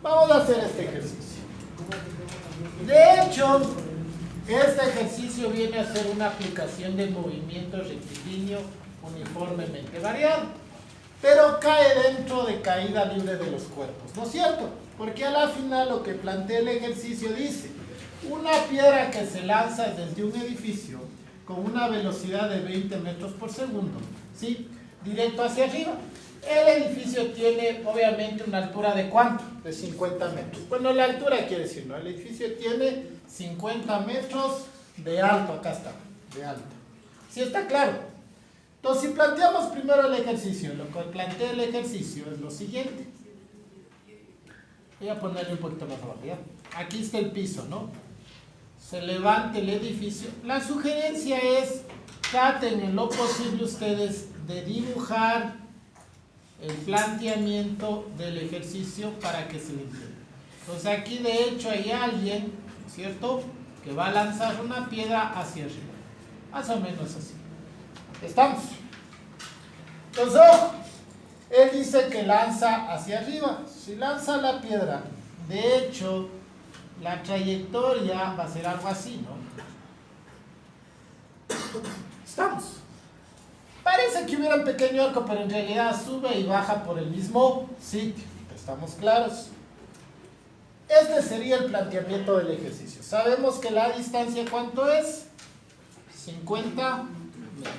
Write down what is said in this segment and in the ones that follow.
Vamos a hacer este ejercicio. De hecho, este ejercicio viene a ser una aplicación del movimiento rectilíneo uniformemente variado, pero cae dentro de caída libre de los cuerpos, ¿no es cierto? Porque a la final lo que plantea el ejercicio dice: una piedra que se lanza desde un edificio con una velocidad de 20 metros por segundo, ¿sí?, directo hacia arriba. El edificio tiene obviamente una altura de ¿cuánto? De 50 metros. Bueno, la altura quiere decir, ¿no? El edificio tiene 50 metros de alto, acá está, de alto. ¿Sí está claro? Entonces, si planteamos primero el ejercicio, lo que plantea el ejercicio es lo siguiente. Voy a ponerle un poquito más abajo, ¿ya? Aquí está el piso, ¿no? Se levanta el edificio. La sugerencia es, traten en lo posible ustedes de dibujar el planteamiento del ejercicio para que se le entienda. Entonces aquí de hecho hay alguien, ¿no es cierto?, que va a lanzar una piedra hacia arriba. Más o menos así. ¿Estamos? Entonces, él dice que lanza hacia arriba. Si lanza la piedra, de hecho, la trayectoria va a ser algo así, ¿no? ¿Estamos? Parece que hubiera un pequeño arco, pero en realidad sube y baja por el mismo sitio. ¿Estamos claros? Este sería el planteamiento del ejercicio. Sabemos que la distancia, ¿cuánto es? 50 metros.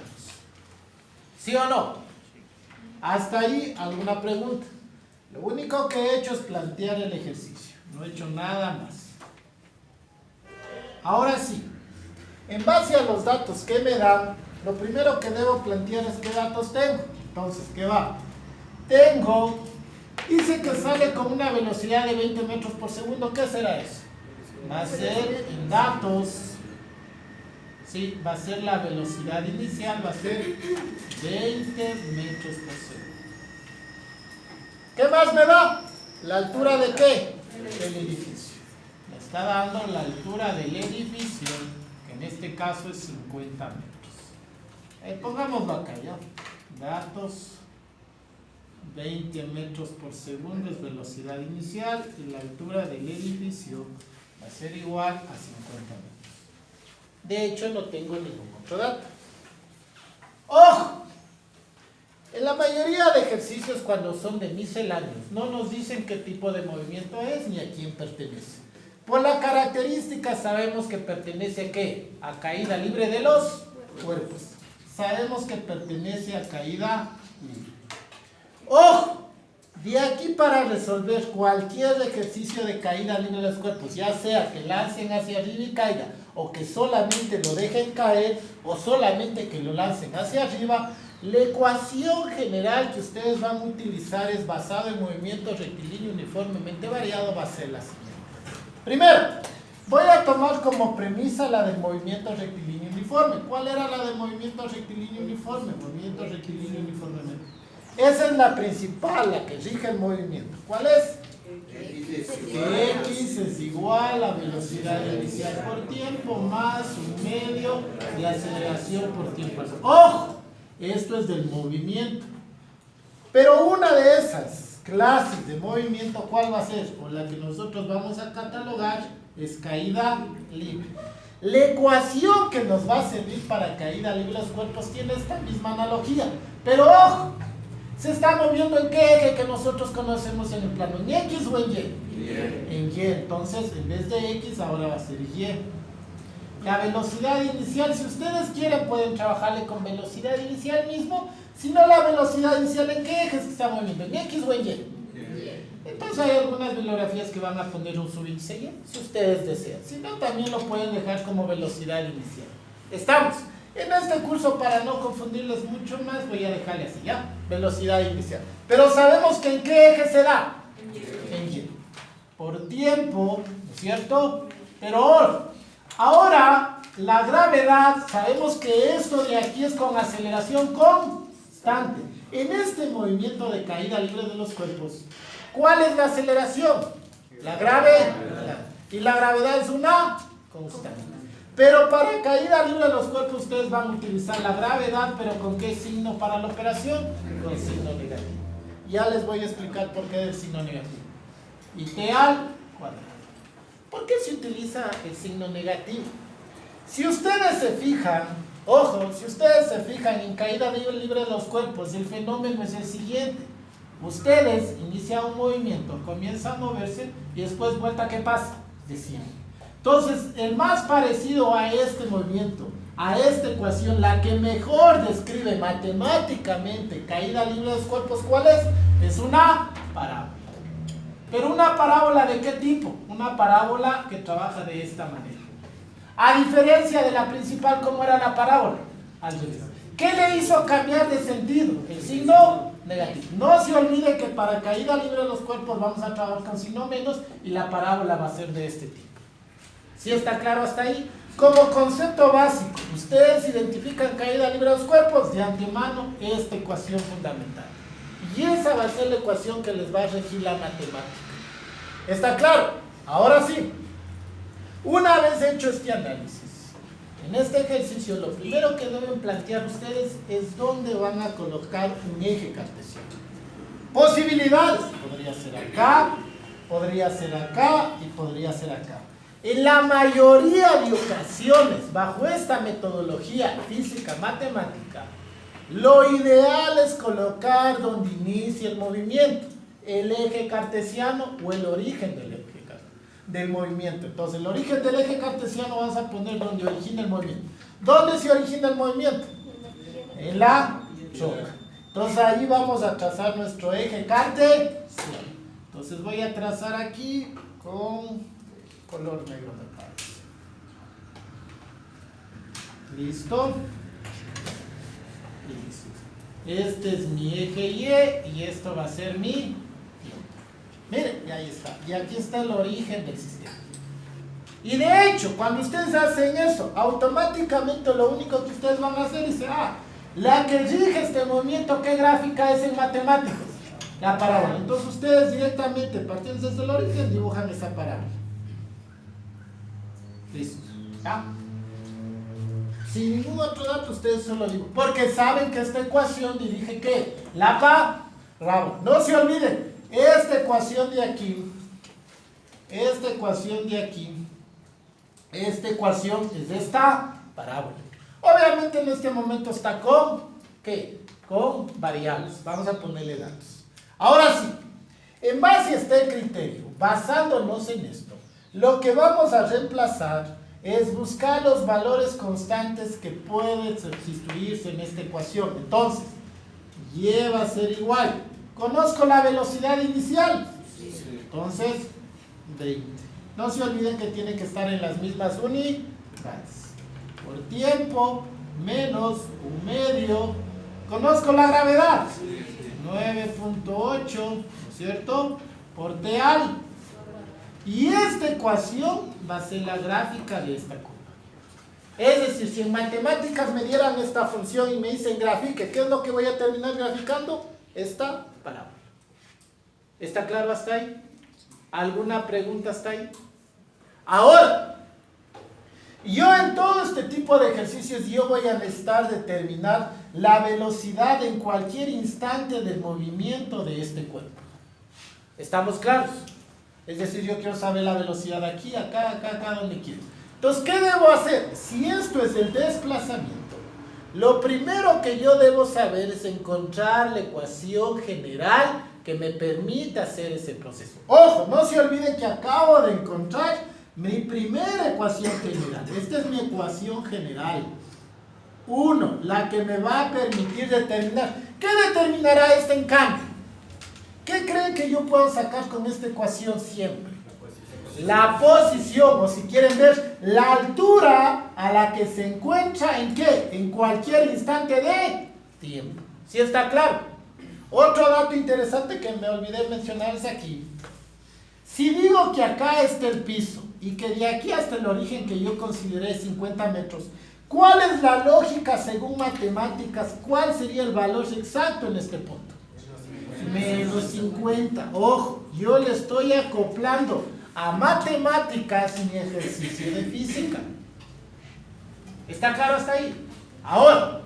¿Sí o no? Hasta ahí, ¿alguna pregunta? Lo único que he hecho es plantear el ejercicio. No he hecho nada más. Ahora sí, en base a los datos que me dan, lo primero que debo plantear es qué datos tengo. Entonces, ¿qué va? Tengo, dice que sale con una velocidad de 20 metros por segundo. ¿Qué será eso? Va a ser en datos, sí, va a ser la velocidad inicial, va a ser 20 metros por segundo. ¿Qué más me da? ¿La altura de qué? Del edificio. Me está dando la altura del edificio, que en este caso es 50 metros. Pongámoslo acá, ¿ya? Datos, 20 metros por segundo es velocidad inicial y la altura del edificio va a ser igual a 50 metros. De hecho, no tengo ningún otro dato. ¡Ojo! En la mayoría de ejercicios, cuando son de misceláneos, no nos dicen qué tipo de movimiento es ni a quién pertenece. Por la característica sabemos que pertenece a ¿qué? A caída libre de los cuerpos. Sabemos que pertenece a caída libre. ¡Ojo! De aquí para resolver cualquier ejercicio de caída libre de los cuerpos, ya sea que lancen hacia arriba y caiga, o que solamente lo dejen caer, o solamente que lo lancen hacia arriba, la ecuación general que ustedes van a utilizar es basada en movimiento rectilíneo uniformemente variado, va a ser la siguiente. Primero, voy a tomar como premisa la del movimiento rectilíneo uniforme. ¿Cuál era la del movimiento rectilíneo uniforme? Movimiento rectilíneo uniformemente. Esa es la principal, la que rige el movimiento. ¿Cuál es? Que X es igual a velocidad inicial por tiempo más un medio de aceleración por tiempo. ¡Ojo! Esto es del movimiento. Pero una de esas clases de movimiento, ¿cuál va a ser? O la que nosotros vamos a catalogar es caída libre. La ecuación que nos va a servir para caída libre de los cuerpos tiene esta misma analogía. Pero ojo, se está moviendo en qué eje que nosotros conocemos en el plano, ¿en X o en Y? En Y. Entonces, en vez de X, ahora va a ser Y. La velocidad inicial, si ustedes quieren, pueden trabajarle con velocidad inicial mismo. Si no, la velocidad inicial, ¿en qué eje se está moviendo? ¿En X o en Y? Entonces hay algunas bibliografías que van a poner un subíndice Y, si ustedes desean. Si no, también lo pueden dejar como velocidad inicial. ¿Estamos? En este curso, para no confundirles mucho más, voy a dejarle así, ¿ya? Velocidad inicial. Pero sabemos que ¿en qué eje se da? En Y. Por tiempo, ¿no es cierto? Pero ahora, la gravedad, sabemos que esto de aquí es con aceleración constante. En este movimiento de caída libre de los cuerpos, ¿cuál es la aceleración? La gravedad. Y la gravedad es una constante. Pero para caída libre de los cuerpos ustedes van a utilizar la gravedad, pero ¿con qué signo para la operación? Con signo negativo. Ya les voy a explicar por qué el signo negativo. y t al cuadrado. ¿Por qué se utiliza el signo negativo? Si ustedes se fijan, ojo, si ustedes se fijan en caída libre de los cuerpos, el fenómeno es el siguiente. Ustedes inician un movimiento, comienzan a moverse y después vuelta, ¿qué pasa? Desciende. Entonces, el más parecido a este movimiento, a esta ecuación, la que mejor describe matemáticamente caída libre de los cuerpos, ¿cuál es? Es una parábola. Pero una parábola ¿de qué tipo? Una parábola que trabaja de esta manera. A diferencia de la principal, ¿cómo era la parábola? Al revés. ¿Qué le hizo cambiar de sentido? El signo negativo. No se olvide que para caída libre de los cuerpos vamos a trabajar con signo menos y la parábola va a ser de este tipo. ¿Sí está claro hasta ahí? Como concepto básico, ustedes identifican caída libre de los cuerpos de antemano esta ecuación fundamental. Y esa va a ser la ecuación que les va a regir la matemática. ¿Está claro? Ahora sí. Una vez hecho este análisis, en este ejercicio lo primero que deben plantear ustedes es dónde van a colocar un eje cartesiano. Posibilidades. Podría ser acá, podría ser acá y podría ser acá. En la mayoría de ocasiones, bajo esta metodología física matemática, lo ideal es colocar donde inicia el movimiento, el eje cartesiano o el origen del movimiento. Entonces, el origen del eje cartesiano vamos a poner donde origina el movimiento. ¿Dónde se origina el movimiento? En la choca. Entonces, ahí vamos a trazar nuestro eje cartesiano. Entonces, voy a trazar aquí con color negro, me parece. ¿Listo? Listo. Este es mi eje Y y esto va a ser mi... Miren, y ahí está. Y aquí está el origen del sistema. Y de hecho, cuando ustedes hacen eso, automáticamente lo único que ustedes van a hacer es, la que rige este movimiento, ¿qué gráfica es en matemáticos? La parábola. Entonces ustedes directamente, partiendo desde el origen, dibujan esa parábola. Listo. ¿Ya? Sin ningún otro dato, ustedes solo dibujan. Porque saben que esta ecuación dirige ¿qué? La parábola. No se olviden. Esta ecuación de aquí, esta ecuación es de esta parábola. Obviamente en este momento está con, ¿qué? Con variables. Vamos a ponerle datos. Ahora sí, en base a este criterio, basándonos en esto, lo que vamos a reemplazar es buscar los valores constantes que pueden sustituirse en esta ecuación. Entonces, y va a ser igual. ¿Conozco la velocidad inicial? Sí. Entonces, 20. No se olviden que tiene que estar en las mismas unidades. Por tiempo, menos un medio. ¿Conozco la gravedad? Sí. 9.8, ¿no es cierto? Por T al. Y esta ecuación va a ser la gráfica de esta curva. Es decir, si en matemáticas me dieran esta función y me dicen grafique, ¿qué es lo que voy a terminar graficando? Esta parábola. ¿Está claro hasta ahí? ¿Alguna pregunta hasta ahí? Ahora, yo en todo este tipo de ejercicios yo voy a necesitar determinar la velocidad en cualquier instante del movimiento de este cuerpo. ¿Estamos claros? Es decir, yo quiero saber la velocidad aquí, acá, donde quiero. Entonces, ¿qué debo hacer? Si esto es el desplazamiento, lo primero que yo debo saber es encontrar la ecuación general que me permita hacer ese proceso. Ojo, no se olviden que acabo de encontrar mi primera ecuación general. Esta es mi ecuación general. 1, la que me va a permitir determinar. ¿Qué determinará esta en cambio? ¿Qué creen que yo puedo sacar con esta ecuación siempre? La posición, o si quieren ver, la altura a la que se encuentra ¿en qué? En cualquier instante de tiempo. ¿Sí está claro? Otro dato interesante que me olvidé mencionarles aquí. Si digo que acá está el piso y que de aquí hasta el origen que yo consideré 50 metros, ¿cuál es la lógica según matemáticas? ¿Cuál sería el valor exacto en este punto? Menos 50. Ojo, yo le estoy acoplando a matemáticas mi ejercicio de física. ¿Está claro hasta ahí? Ahora,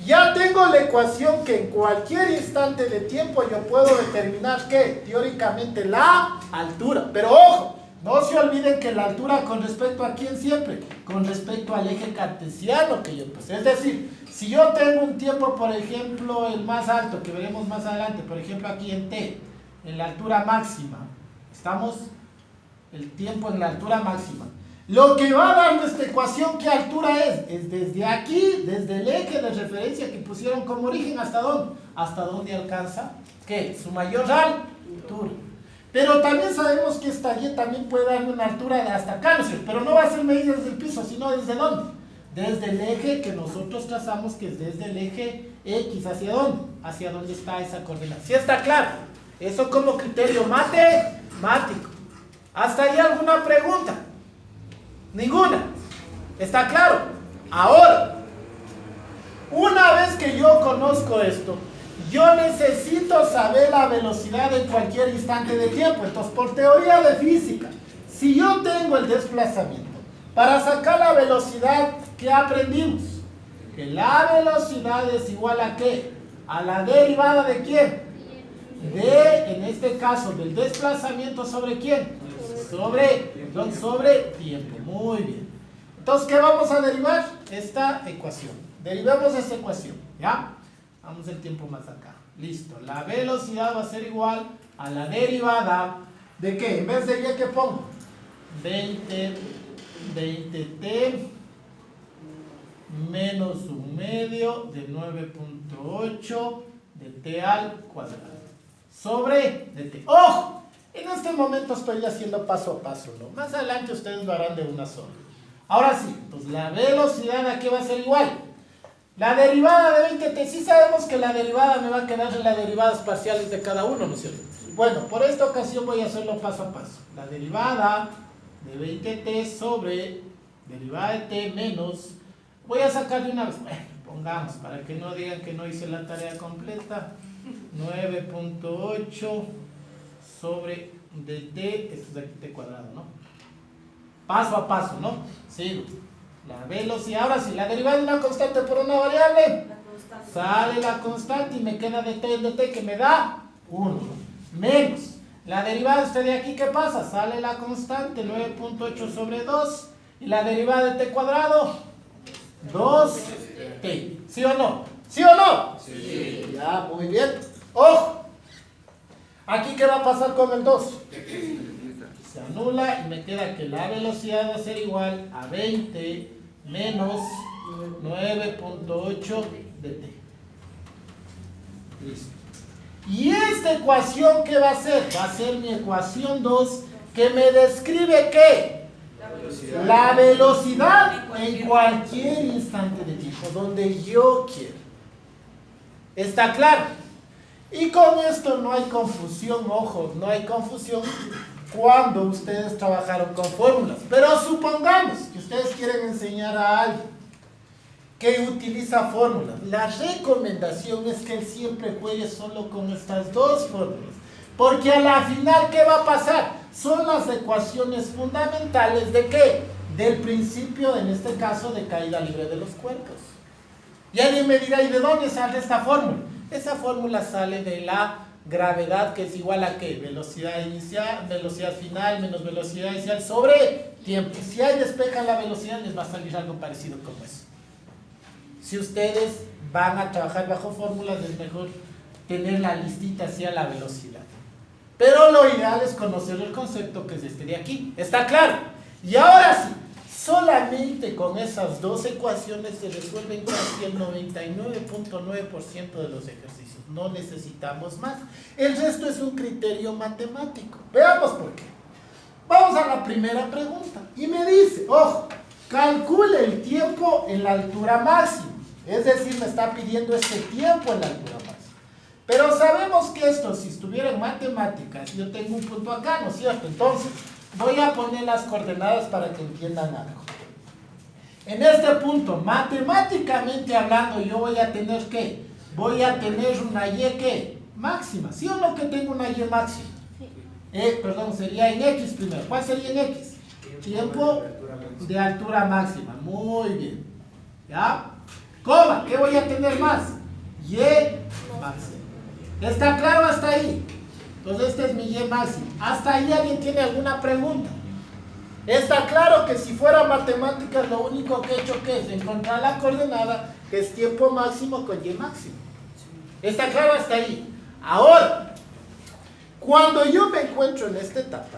Ya tengo la ecuación que en cualquier instante de tiempo yo puedo determinar que teóricamente la altura. Pero ojo, no se olviden que la altura con respecto a quién siempre, con respecto al eje cartesiano que yo puse. Es decir, si yo tengo un tiempo, por ejemplo, el más alto, que veremos más adelante, por ejemplo aquí en t, en la altura máxima, estamos el tiempo en la altura máxima. Lo que va a dar nuestra ecuación, ¿qué altura es? Es desde aquí, desde el eje de referencia que pusieron como origen, ¿hasta dónde? ¿Hasta dónde alcanza? ¿Qué? Su mayor altura. Pero también sabemos que esta Y también puede darme una altura de hasta acá, ¿no es cierto? Pero no va a ser medida desde el piso, sino ¿desde dónde? Desde el eje que nosotros trazamos, que es desde el eje X. ¿Hacia dónde? Hacia dónde está esa coordenada. ¿Sí está claro? Eso como criterio matemático. ¿Hasta ahí alguna pregunta? Ninguna. ¿Está claro? Ahora, una vez que yo conozco esto, yo necesito saber la velocidad en cualquier instante de tiempo. Entonces, por teoría de física, si yo tengo el desplazamiento, para sacar la velocidad, ¿qué aprendimos? Que la velocidad es igual ¿a qué? A la derivada ¿de quién? En este caso, del desplazamiento ¿sobre quién? Sobre tiempo. Muy bien. Entonces, ¿qué vamos a derivar? Esta ecuación. Derivemos esta ecuación, ¿ya? Vamos el tiempo más acá. Listo. La velocidad va a ser igual a la derivada ¿de qué? En vez de Y, ¿qué pongo? 20t menos un medio de 9.8 de t al cuadrado sobre de t. ¡Ojo! En este momento estoy haciendo paso a paso, ¿no? Más adelante ustedes lo harán de una sola. Ahora sí, pues la velocidad aquí va a ser igual. La derivada de 20t, sí sabemos que la derivada me va a quedar en las derivadas parciales de cada uno, ¿no es cierto? Bueno, por esta ocasión voy a hacerlo paso a paso. La derivada de 20t sobre derivada de t menos, voy a sacar de una vez, bueno, pongamos, para que no digan que no hice la tarea completa, 9.8 sobre de t, esto es de t cuadrado, ¿no? Paso a paso, ¿no? Sigo. La velocidad, ahora sí, la derivada de una constante por una variable. Sale la constante y me queda de t que me da 1. Menos. La derivada de aquí, ¿qué pasa? Sale la constante, 9.8 sobre 2. Y la derivada de t cuadrado, 2t. ¿Sí o no? ¿Sí o no? Sí. Ya, muy bien. ¡Ojo! Aquí, ¿qué va a pasar con el 2? Se anula y me queda que la velocidad va a ser igual a 20 menos 9.8 de t. Listo. Y esta ecuación, ¿qué va a ser? Va a ser mi ecuación 2, que me describe ¿qué? La velocidad en cualquier instante de tiempo, donde yo quiera. ¿Está claro? Y con esto no hay confusión, ojo, no hay confusión cuando ustedes trabajaron con fórmulas. Pero supongamos que ustedes quieren enseñar a alguien que utiliza fórmulas. La recomendación es que él siempre juegue solo con estas dos fórmulas. Porque a la final, ¿qué va a pasar? Son las ecuaciones fundamentales ¿de qué? Del principio, en este caso, de caída libre de los cuerpos. Y alguien me dirá, ¿y de dónde sale esta fórmula? Esa fórmula sale de la gravedad, que es igual a ¿qué? Velocidad inicial, velocidad final menos velocidad inicial sobre tiempo. Si ahí despejan la velocidad, les va a salir algo parecido como eso. Si ustedes van a trabajar bajo fórmulas, es mejor tener la listita hacia la velocidad. Pero lo ideal es conocer el concepto que es este de aquí. ¿Está claro? Y ahora sí, solamente con esas dos ecuaciones se resuelven casi el 99.9% de los ejercicios. No necesitamos más. El resto es un criterio matemático. Veamos por qué. Vamos a la primera pregunta. Y me dice, ojo, calcule el tiempo en la altura máxima. Es decir, me está pidiendo este tiempo en la altura máxima. Pero sabemos que esto, si estuviera en matemáticas, yo tengo un punto acá, ¿no es cierto? Entonces, voy a poner las coordenadas para que entiendan algo. En este punto, matemáticamente hablando, yo voy a tener ¿qué? Voy a tener una Y ¿qué? Máxima. ¿Sí o no que tengo una Y máxima? Perdón, sería en X primero. ¿Cuál sería en X? Tiempo de altura máxima. Muy bien. ¿Ya? coma, ¿qué voy a tener más? Y máximo. ¿Está claro hasta ahí? Entonces este es mi Y máximo. ¿Hasta ahí alguien tiene alguna pregunta? Está claro que si fuera matemáticas lo único que he hecho que es encontrar la coordenada que es tiempo máximo con Y máximo. ¿Está claro hasta ahí? Ahora, cuando yo me encuentro en esta etapa,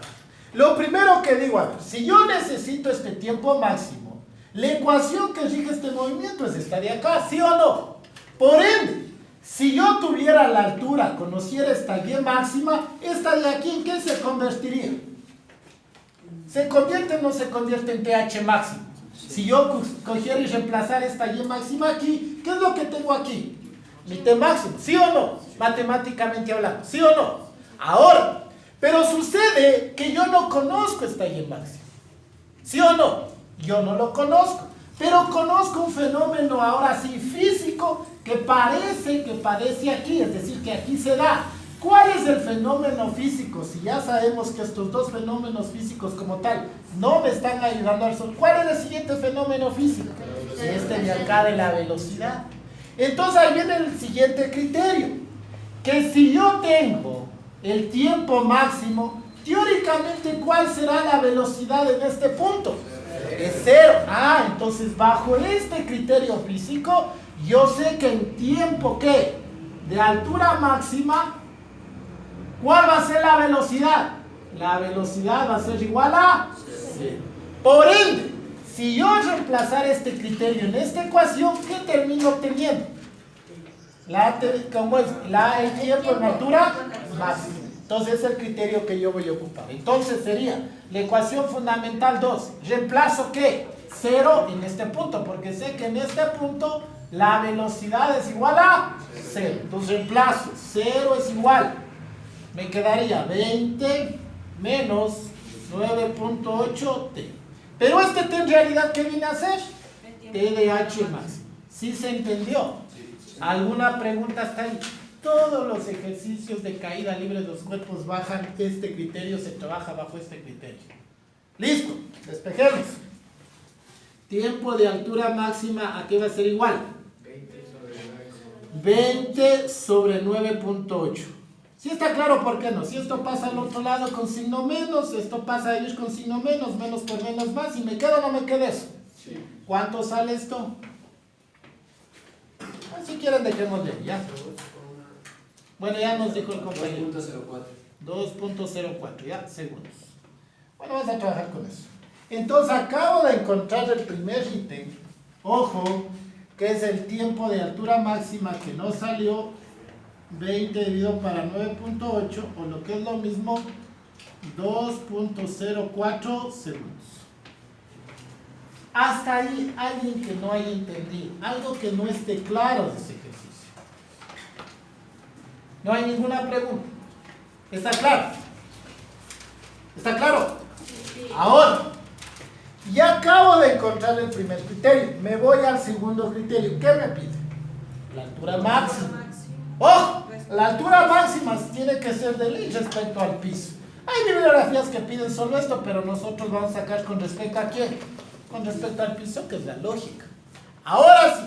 lo primero que digo, a ver, si yo necesito este tiempo máximo, la ecuación que rige este movimiento es esta de acá, ¿sí o no? Por ende, si yo tuviera la altura, conociera esta Y máxima, esta de aquí, ¿en qué se convertiría? ¿Se convierte o no se convierte en TH máximo? Si yo cogiera y reemplazar esta Y máxima aquí, ¿qué es lo que tengo aquí? Mi T máximo, ¿sí o no? Matemáticamente hablando, ¿sí o no? Ahora, pero sucede que yo no conozco esta Y máxima, ¿sí o no? Yo no lo conozco, pero conozco un fenómeno ahora sí físico que padece aquí, es decir, que aquí se da. ¿Cuál es el fenómeno físico? Si ya sabemos que estos dos fenómenos físicos como tal no me están ayudando al sol, ¿cuál es el siguiente fenómeno físico? Este de acá de la velocidad. Entonces ahí viene el siguiente criterio, que si yo tengo el tiempo máximo, teóricamente, ¿cuál será la velocidad en este punto? Es cero. Entonces bajo este criterio físico, yo sé que en tiempo ¿qué? De altura máxima, ¿cuál va a ser la velocidad? La velocidad va a ser igual a cero. Por ende, si yo reemplazar este criterio en esta ecuación, ¿qué termino obteniendo? El tiempo en altura máxima. Entonces es el criterio que yo voy a ocupar. Entonces sería la ecuación fundamental 2. ¿Reemplazo qué? 0 en este punto, porque sé que en este punto la velocidad es igual a 0. Entonces reemplazo, 0 es igual. Me quedaría 20 menos 9.8t. Pero este t en realidad, ¿qué viene a ser? T de h máximo. ¿Sí se entendió? ¿Alguna pregunta hasta ahí? Todos los ejercicios de caída libre de los cuerpos bajan este criterio, se trabaja bajo este criterio. Listo, despejemos. Tiempo de altura máxima, ¿a qué va a ser igual? 20 sobre 9.8. ¿Sí está claro por qué no? Si esto pasa al otro lado con signo menos, esto pasa a ellos con signo menos, menos por menos más, y me queda o no me queda eso. Sí. ¿Cuánto sale esto? Si quieren dejémosle, ya. Bueno, ya nos dijo el compañero. 2.04, ya, segundos. Bueno, vamos a trabajar con eso. Entonces, acabo de encontrar el primer ítem. Ojo, que es el tiempo de altura máxima que no salió 20 dividido para 9.8, o lo que es lo mismo, 2.04 segundos. Hasta ahí, alguien que no haya entendido, algo que no esté claro de ese ejercicio. No hay ninguna pregunta. ¿Está claro? ¿Está claro? Ahora, ya acabo de encontrar el primer criterio. Me voy al segundo criterio. ¿Qué me pide? La altura máxima. ¡Oh! La altura máxima tiene que ser de ley respecto al piso. Hay bibliografías que piden solo esto, pero nosotros vamos a sacar con respecto a quién. Con respecto al piso, que es la lógica. Ahora sí,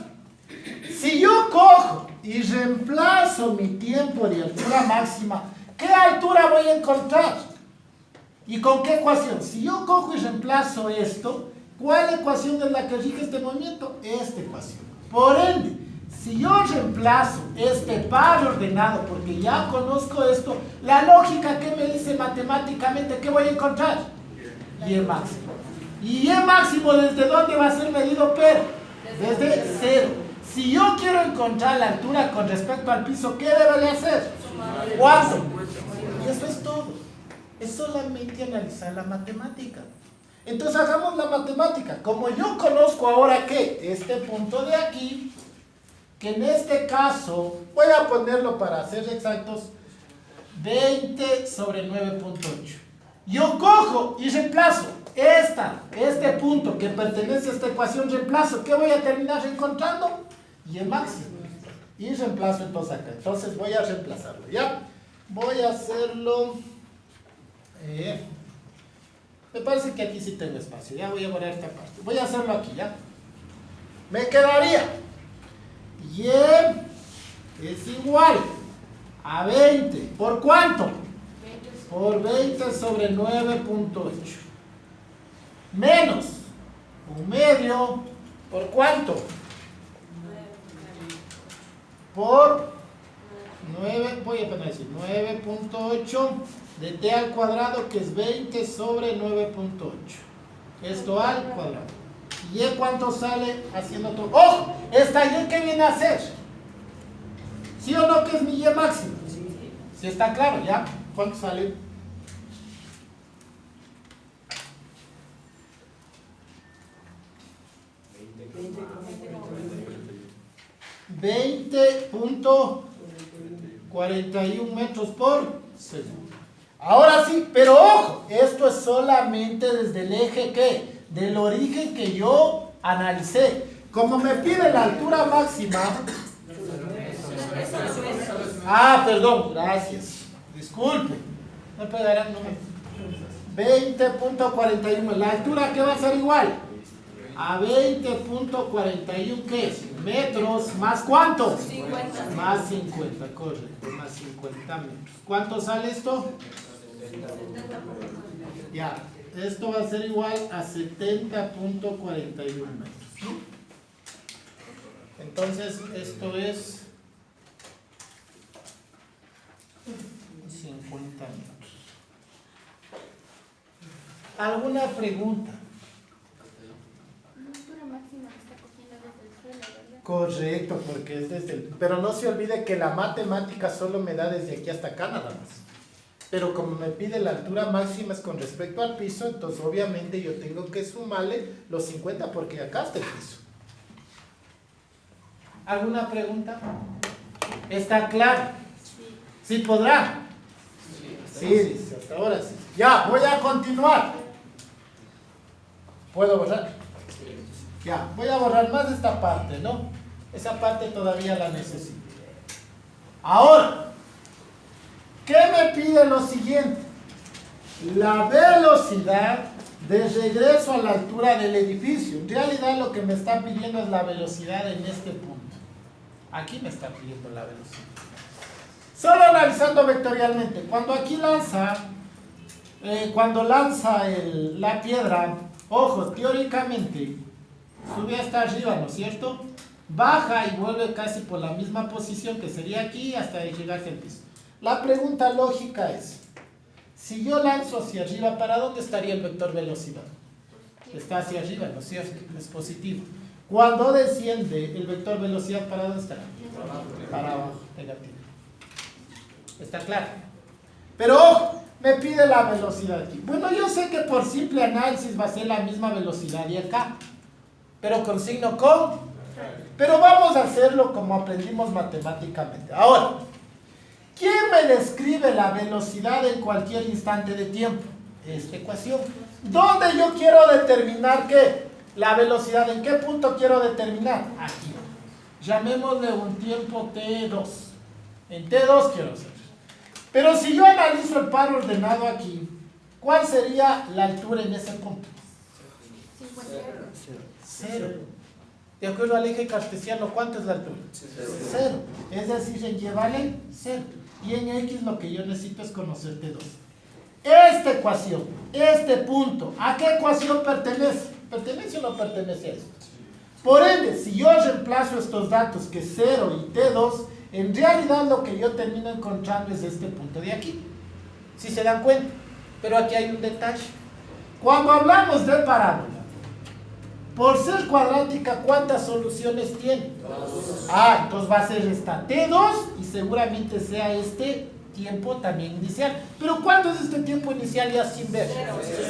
si yo cojo y reemplazo mi tiempo de altura máxima, ¿qué altura voy a encontrar? ¿Y con qué ecuación? Si yo cojo y reemplazo esto, ¿cuál ecuación es la que rige este movimiento? Esta ecuación. Por ende, si yo reemplazo este par ordenado, porque ya conozco esto, la lógica que me dice matemáticamente, ¿qué voy a encontrar? Y máximo. ¿Y Y máximo desde dónde va a ser medido, pero? Desde 0. Si yo quiero encontrar la altura con respecto al piso, ¿qué debería hacer? ¿Cuánto? Y eso es todo. Es solamente analizar la matemática. Entonces hagamos la matemática. Como yo conozco ahora que este punto de aquí, que en este caso, voy a ponerlo para ser exactos, 20 sobre 9.8. Yo cojo y reemplazo este punto que pertenece a esta ecuación, reemplazo. ¿Qué voy a terminar encontrando? Y máximo. Y reemplazo entonces acá. Entonces voy a reemplazarlo, ¿ya? Voy a hacerlo... me parece que aquí sí tengo espacio. Ya voy a borrar esta parte. Voy a hacerlo aquí, ¿ya? Me quedaría Y es igual a 20. ¿Por cuánto? Por 20 sobre 9.8. Menos 1/2. ¿Por cuánto? Por 9, voy a poner así, 9.8 de t al cuadrado, que es 20 sobre 9.8. Esto al cuadrado. ¿Y cuánto sale haciendo todo? ¡Ojo! ¿Esta y qué viene a hacer? ¿Sí o no que es mi y máximo? ¿Sí está claro ya? ¿Cuánto sale? $20.41 metros por segundo. Ahora sí, pero ojo, esto es solamente desde el eje ¿qué? Del origen que yo analicé. Como me pide la altura máxima. Perdón, gracias. Disculpe. No pegarán, no me. 20.41. La altura que va a ser igual a 20.41, ¿qué es? Metros más ¿cuánto? 50. Más 50, correcto, más 50 metros. ¿Cuánto sale esto? Ya, esto va a ser igual a 70.41 metros, ¿no? Entonces, esto es 50 metros. ¿Alguna pregunta? Correcto, porque es desde el... Pero no se olvide que la matemática solo me da desde aquí hasta acá nada más. Pero como me pide la altura máxima es con respecto al piso, entonces obviamente yo tengo que sumarle los 50 porque acá está el piso. ¿Alguna pregunta? ¿Está claro? ¿Sí podrá? Sí, dice, hasta ahora sí. Ya, voy a continuar. ¿Puedo borrar? Ya, voy a borrar más de esta parte, ¿no? Esa parte todavía la necesito. Ahora, ¿qué me pide lo siguiente? La velocidad de regreso a la altura del edificio. En realidad lo que me está pidiendo es la velocidad en este punto. Aquí me está pidiendo la velocidad. Solo analizando vectorialmente. Cuando aquí lanza, la piedra, ojo, teóricamente sube hasta arriba, ¿no es cierto? Baja y vuelve casi por la misma posición que sería aquí hasta llegar al piso. La pregunta lógica es, si yo lanzo hacia arriba, ¿para dónde estaría el vector velocidad? Está hacia arriba, ¿no es cierto? Es positivo. Cuando desciende el vector velocidad, ¿para dónde estará? Para abajo, negativo. ¿Está claro? Pero ojo, me pide la velocidad aquí. Bueno, yo sé que por simple análisis va a ser la misma velocidad de acá, pero con signo con. Pero vamos a hacerlo como aprendimos matemáticamente. Ahora, ¿quién me describe la velocidad en cualquier instante de tiempo? Esta ecuación. ¿Dónde yo quiero determinar qué? La velocidad, ¿en qué punto quiero determinar? Aquí. Llamémosle un tiempo T2. En T2 quiero hacer. Pero si yo analizo el par ordenado aquí, ¿cuál sería la altura en ese punto? 0. De acuerdo al eje cartesiano, ¿cuánto es la altura? 0. Es decir, en Y vale 0. Y en X lo que yo necesito es conocer T2. Esta ecuación, este punto, ¿a qué ecuación pertenece? ¿Pertenece o no pertenece a esto? Por ende, si yo reemplazo estos datos, que es 0 y T2, en realidad lo que yo termino encontrando es este punto de aquí. Si se dan cuenta. Pero aquí hay un detalle. Cuando hablamos de parábola, por ser cuadrática, ¿cuántas soluciones tiene? 2. Entonces va a ser esta T2 y seguramente sea este tiempo también inicial. Pero ¿cuánto es este tiempo inicial ya sin ver?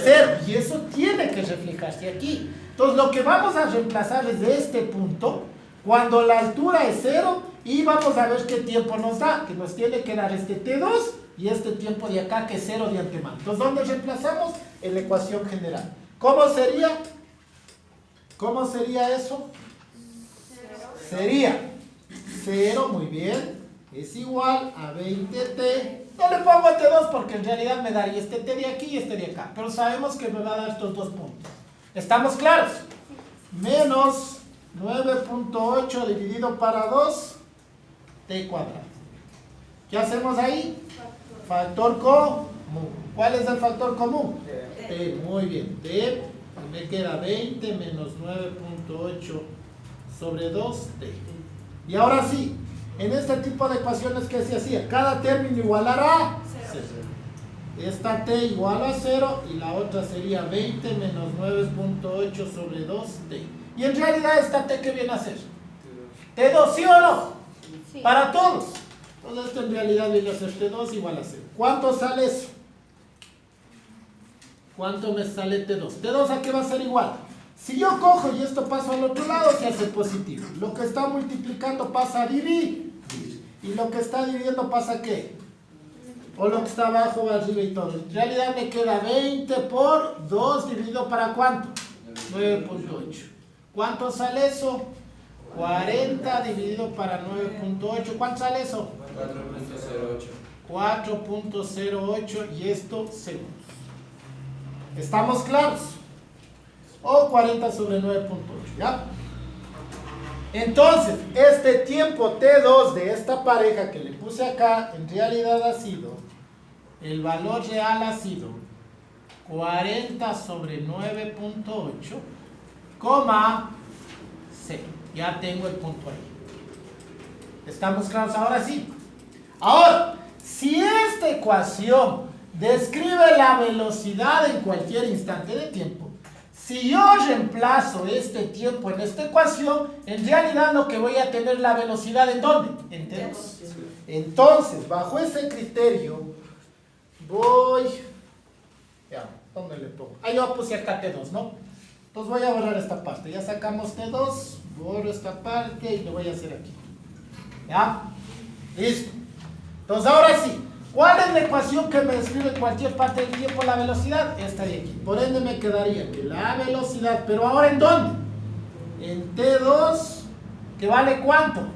0. Y eso tiene que reflejarse aquí. Entonces lo que vamos a reemplazar es de este punto, cuando la altura es 0, y vamos a ver qué tiempo nos da, que nos tiene que dar este T2 y este tiempo de acá que es 0 de antemano. Entonces, ¿dónde reemplazamos? En la ecuación general. ¿Cómo sería? ¿Cómo sería eso? 0. Sería 0, muy bien, es igual a 20t. No le pongo T2 porque en realidad me daría este T de aquí y este de acá, pero sabemos que me va a dar estos dos puntos. ¿Estamos claros? Menos 9.8 dividido para 2, t cuadrado. ¿Qué hacemos ahí? Factor común. ¿Cuál es el factor común? T. Muy bien. T, me queda 20 menos 9.8 sobre 2t. Y ahora sí, en este tipo de ecuaciones, ¿qué se hacía? Cada término igualará 0. Esta t igual a 0 y la otra sería 20 menos 9.8 sobre 2t. Y en realidad esta t, ¿qué viene a ser? T2, ¿sí o no? Sí. Para todos. Entonces esto en realidad viene a ser T2 igual a 0. ¿Cuánto sale eso? ¿Cuánto me sale T2? T2 ¿a qué va a ser igual? Si yo cojo y esto pasa al otro lado, se hace positivo. Lo que está multiplicando pasa a dividir. Y lo que está dividiendo pasa a ¿qué? O lo que está abajo va arriba y todo. En realidad me queda 20 por 2 dividido para ¿cuánto? 9.8. ¿Cuánto sale eso? 40 dividido para 9.8. ¿Cuánto sale eso? 4.08 y esto segundos. ¿Estamos claros? O 40 sobre 9.8, ¿ya? Entonces, este tiempo T2 de esta pareja que le puse acá, en realidad ha sido, el valor real ha sido 40 sobre 9.8, coma 0. Ya tengo el punto ahí. ¿Estamos claros? Ahora sí. Ahora, si esta ecuación describe la velocidad en cualquier instante de tiempo, si yo reemplazo este tiempo en esta ecuación, en realidad lo que voy a tener la velocidad ¿en dónde? En T2. Entonces, bajo ese criterio, voy... Ya, ¿dónde le pongo? Ah, yo puse acá T2, ¿no? Entonces voy a borrar esta parte. Ya sacamos T2, borro esta parte y lo voy a hacer aquí. ¿Ya? Listo. Entonces ahora sí, ¿cuál es la ecuación que me describe en cualquier parte del tiempo la velocidad? Esta de aquí. Por ende me quedaría que la velocidad, pero ahora ¿en dónde? En T2, que vale ¿cuánto?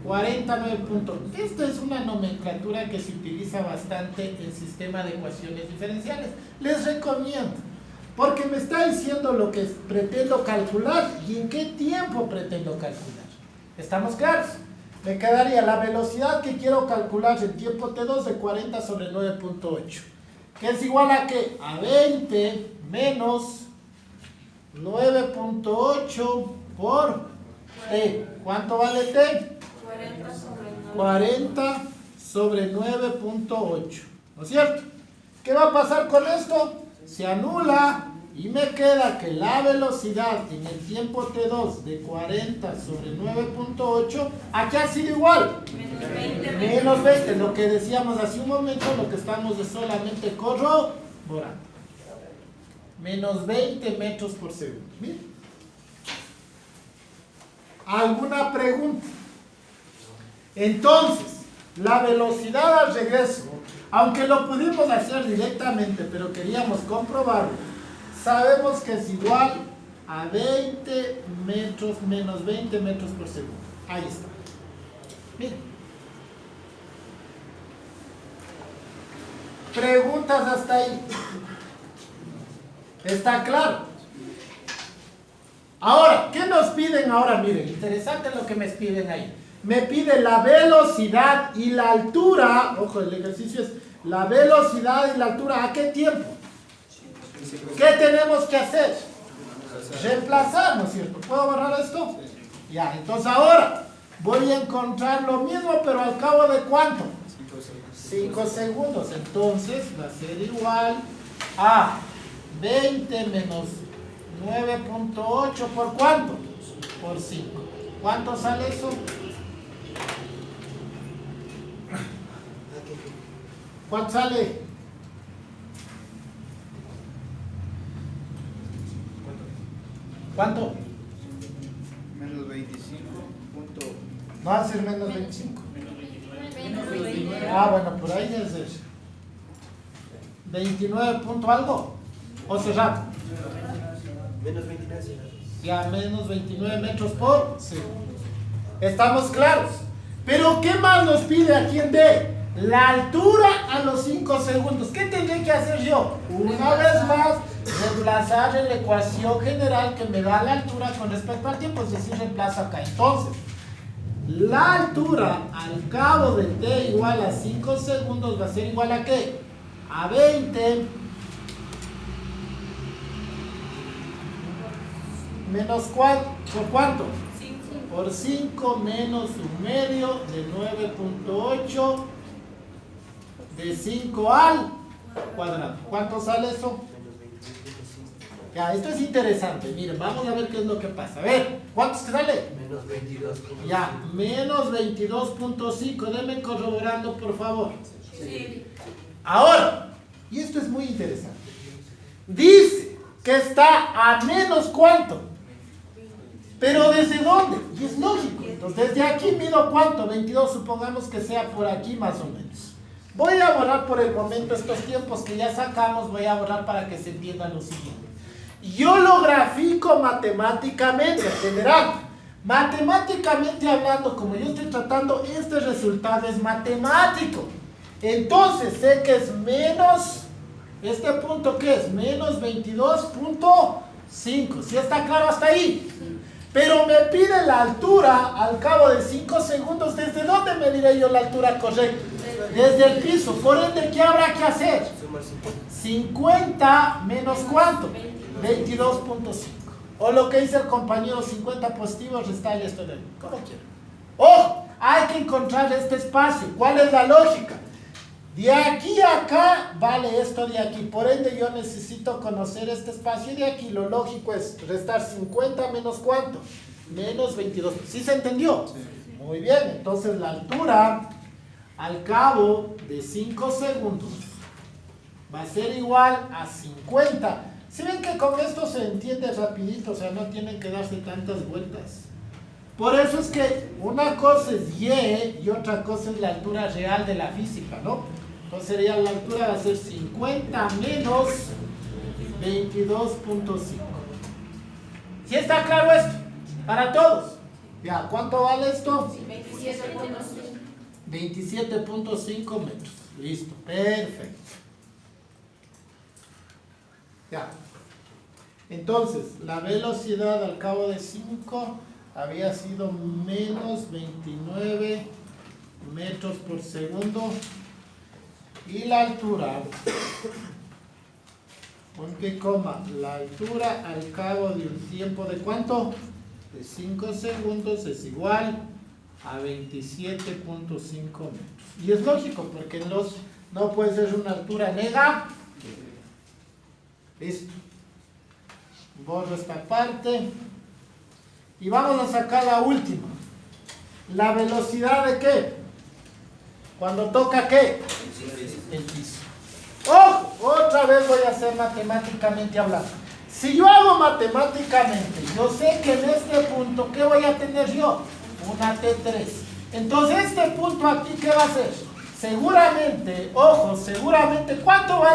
49 puntos. Esta es una nomenclatura que se utiliza bastante en sistema de ecuaciones diferenciales. Les recomiendo, porque me está diciendo lo que pretendo calcular y en qué tiempo pretendo calcular. ¿Estamos claros? Me quedaría la velocidad que quiero calcular en tiempo T2 de 40 sobre 9.8. Que es igual a ¿qué? A 20 menos 9.8 por T. ¿Cuánto vale T? 40 sobre 9.8. ¿No es cierto? ¿Qué va a pasar con esto? Se anula y me queda que la velocidad en el tiempo T2 de 40 sobre 9.8, aquí ha sido igual. Menos 20, lo que decíamos hace un momento, lo que estamos es solamente corroborando. Menos 20 metros por segundo. ¿Bien? ¿Alguna pregunta? Entonces, la velocidad al regreso, aunque lo pudimos hacer directamente, pero queríamos comprobarlo, sabemos que es igual a 20 metros menos 20 metros por segundo. Ahí está. Miren. Preguntas hasta ahí. ¿Está claro? Ahora, ¿qué nos piden ahora? Miren, interesante lo que me piden ahí. Me pide la velocidad y la altura. Ojo, el ejercicio es la velocidad y la altura. ¿A qué tiempo? ¿Qué tenemos que hacer? Reemplazar, ¿no es cierto? ¿Puedo borrar esto? Ya, entonces ahora voy a encontrar lo mismo, pero al cabo de ¿cuánto? 5 segundos. Entonces va a ser igual a 20 menos 9.8 ¿por cuánto? Por 5. ¿Cuánto sale eso? ¿Cuánto sale? ¿Cuánto? Menos 25. No va a ser menos 25. Menos 29. Ah, bueno, por ahí debe ser 29 punto algo. O cerrado. Menos 29. Ya, menos 29 metros por segundo. ¿Estamos claros? Pero ¿qué más nos pide aquí en D? la altura a los 5 segundos. ¿Qué tendré que hacer yo? Una vez más, reemplazar en la ecuación general que me da la altura con respecto al tiempo, es decir, reemplazo acá. Entonces, la altura al cabo de t igual a 5 segundos va a ser igual a ¿qué? A 20 menos ¿cuánto? ¿Por cuánto? Por 5 menos un medio de 9.8 de 5 al cuadrado. ¿Cuánto sale eso? Ya, esto es interesante. Miren, vamos a ver qué es lo que pasa. A ver, ¿cuánto sale? Menos 22. Ya, menos 22.5. Denme corroborando, por favor. Sí. Ahora, y esto es muy interesante. Dice que está a menos ¿cuánto? Pero ¿desde dónde? Y es lógico. Entonces, desde aquí mido ¿cuánto? 22, supongamos que sea por aquí más o menos. Voy a borrar por el momento estos tiempos que ya sacamos, voy a borrar para que se entienda lo siguiente. Yo lo grafico matemáticamente, ¿entenderán? Matemáticamente hablando, como yo estoy tratando, este resultado es matemático. Entonces, sé que es menos, ¿este punto qué es? Menos 22.5. ¿Sí está claro hasta ahí? Pero me pide la altura al cabo de 5 segundos. ¿Desde dónde mediré yo la altura correcta? Desde el piso. Por ende, ¿qué habrá que hacer? 50 menos ¿cuánto? 22.5. O lo que dice el compañero, 50 positivos, restarle esto de ahí. Como quiera. ¡Ojo! Hay que encontrar este espacio. ¿Cuál es la lógica? De aquí a acá vale esto de aquí. Por ende, yo necesito conocer este espacio. Y de aquí lo lógico es restar 50 menos ¿cuánto? Menos 22. ¿Sí se entendió? Sí. Muy bien. Entonces, la altura al cabo de 5 segundos va a ser igual a 50. ¿Sí ven que con esto se entiende rapidito? O sea, no tienen que darse tantas vueltas. Por eso es que una cosa es y otra cosa es la altura real de la física, ¿no? Entonces sería la altura va a ser 50 menos 22.5. ¿Sí está claro esto? Para todos. Ya, ¿cuánto vale esto? 27.5 metros. Listo, perfecto. Ya. Entonces, la velocidad al cabo de 5 había sido menos 29 metros por segundo. Y la altura, pon que coma, la altura al cabo de un tiempo de ¿cuánto? De 5 segundos es igual a 27.5 metros. Y es lógico, porque no puede ser una altura negativa. Listo. Borro esta parte. Y vamos a sacar la última. ¿La velocidad de qué? Cuando toca ¿qué? El piso. ¡Oh! Otra vez voy a hacer matemáticamente hablando. Si yo hago matemáticamente, yo sé que en este punto, ¿qué voy a tener yo? Una T3. Entonces, este punto aquí, ¿qué va a ser? Seguramente, ojo, seguramente, ¿cuánto va a